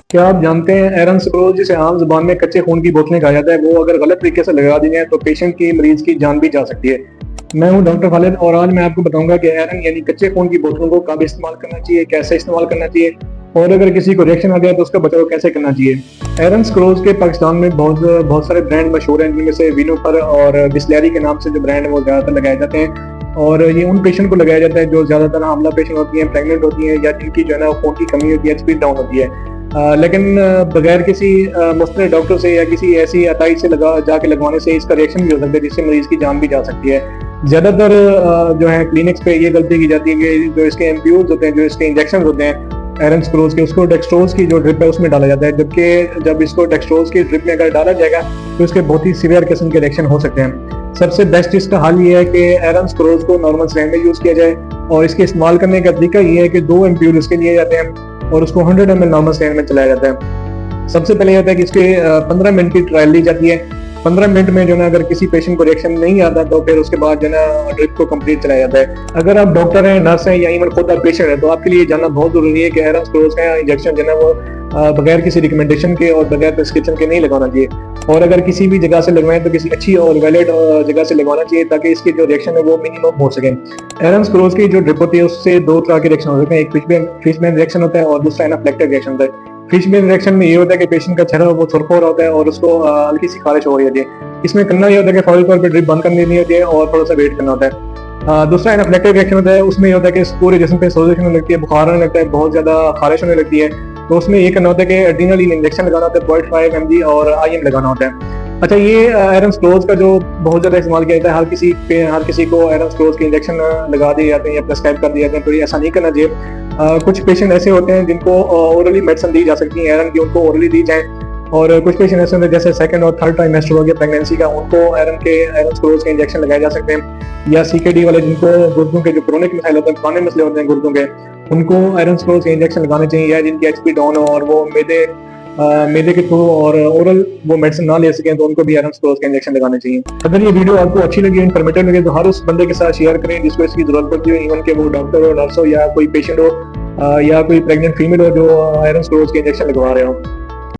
क्या आप जानते हैं आयरन सुक्रोज जिसे आम जुबान में कच्चे खून की बोतलें कहा जाता है, वो अगर गलत तरीके से लगा दी जाए तो पेशेंट की मरीज की जान भी जा सकती है। मैं हूं डॉक्टर खालिद और आज मैं आपको बताऊंगा कि आयरन यानी कच्चे खून की बोतलों को कब इस्तेमाल करना चाहिए, कैसे इस्तेमाल करना चाहिए और अगर किसी को रिएक्शन आ गया तो उसका बचाव कैसे करना चाहिए। आयरन सुक्रोज के पाकिस्तान में बहुत बहुत सारे ब्रांड मशहूर हैं, जिनमें से विनोपर और बिस्लेरी के नाम से जो ब्रांड है वो ज्यादातर लगाए जाते हैं। और ये उन पेशेंट को लगाया जाता है जो ज्यादातर हामला पेशेंट होती हैं, प्रेग्नेंट होती हैं या जिनकी जो है ना खून की कमी होती है, एचपी डाउन होती है। लेकिन बगैर किसी मुस्तनद डॉक्टर से या किसी ऐसी अताई से लगा जाके लगवाने से इसका रिएक्शन भी हो सकता है, जिससे मरीज की जान भी जा सकती है। ज्यादातर जो है क्लिनिक्स पे ये गलती की जाती है कि जो इसके एम्प्यूल्स होते हैं, जो इसके इंजेक्शन होते हैं आयरन सुक्रोज के, उसको डेक्सट्रोज की जो ड्रिप है उसमें डाला जाता है। जबकि जब इसको डेक्सट्रोज की ड्रिप में अगर डाला जाएगा तो इसके बहुत ही सीवियर किस्म के रिएक्शन हो सकते हैं। सबसे बेस्ट इसका हल ये है कि आयरन सुक्रोज को नॉर्मल सिलेंड में यूज किया जाए और इसके इस्तेमाल करने का तरीका ये है कि 2 एम्प्यूल इसके लिए जाते हैं और उसको 100 ml नॉर्मल सिलेंड में चलाया जाता है। सबसे पहले होता है कि इसके 15 मिनट की ट्रायल ली जाती है। 15 मिनट में जो ना अगर किसी पेशेंट को रिएक्शन नहीं आता तो फिर उसके बाद जो ना ड्रिप को कंप्लीट चलाया जाता है। अगर आप डॉक्टर हैं, नर्स हैं या इवन खुद आप पेशेंट है तो आपके लिए जानना बहुत जरूरी है कि आयरन सुक्रोज का इंजेक्शन जो है वो बगैर किसी रिकमेंडेशन के और बगैर प्रिस्क्रिप्शन के नहीं लगाना चाहिए। और अगर किसी भी जगह से लगवाएं तो किसी अच्छी और वैलिड जगह से लगवाना चाहिए ताकि इसकी जो रिएक्शन है वो मिनिमम हो सके। आयरन सुक्रोज की जो ड्रिप होती है उससे 2 तरह के रिएक्शन होते हैं, एक फिशबेन रिएक्शन होता है और दूसरा एनाफिलेक्टिक रिएक्शन होता है। फिशबेन रिएक्शन में ये होता है कि पेशेंट का चेहरा वो सुर्ख हो रहा होता है और उसको हल्की सी खारिश हो रही होती है। इसमें करना ये होता है कि फौरी तौर पर ड्रिप बंद कर देनी होती है और थोड़ा सा वेट करना होता है। दूसरा एनाफिलेक्टिक रिएक्शन होता है, उसमें ये होता है कि पूरे जिस्म पे सोजिश होने लगती है, बुखार होने लगता है, बहुत ज्यादा खारिश होने लगती है। तो उसमें ये करना होता है कि एड्रेनालिन इंजेक्शन लगाना होता है 0.5 mg और IM लगाना होता है। अच्छा, ये आयरन सुक्रोज का जो बहुत ज्यादा इस्तेमाल किया जाता है, हर किसी को आयरन सुक्रोज के इंजेक्शन लगा दिए जाते हैं या प्रेस्क्राइब कर दिए जाते हैं, तो ये ऐसा नहीं करना चाहिए। कुछ पेशेंट ऐसे होते हैं जिनको ओरली मेडिसिन दी जा सकती है आयरन की, उनको ओरली दी जाए। और कुछ पेशेंट ऐसे होते हैं जैसे सेकंड और थर्ड ट्राइमेस्टर हो गया प्रेगनेंसी का, उनको आयरन सुक्रोज के इंजेक्शन लगाए जा सकते हैं। या CKD वाले जिनको गुर्दों के जो क्रोनिक मसाइल होते हैं, पुराने मसले होते हैं गुर्दों के, उनको आयरन सुक्रोज के इंजेक्शन लगाने चाहिए। या जिनकी एचपी डाउन हो और वो मैदे के थ्रू और ओरल वो मेडिसिन ना ले सकें तो उनको भी आयरन सुक्रोज के इंजेक्शन लगाने चाहिए। अगर ये वीडियो आपको अच्छी लगी, इन्फॉर्मेटिव लगे, तो हर उस बंदे के साथ शेयर करें जिसको इसकी जरूरत पड़ती है, इवन के वो डॉक्टर हो, नर्स हो या कोई पेशेंट हो या कोई प्रेग्नेंट फीमेल हो जो आयरन सुक्रोज के इंजेक्शन लगवा रहे हो।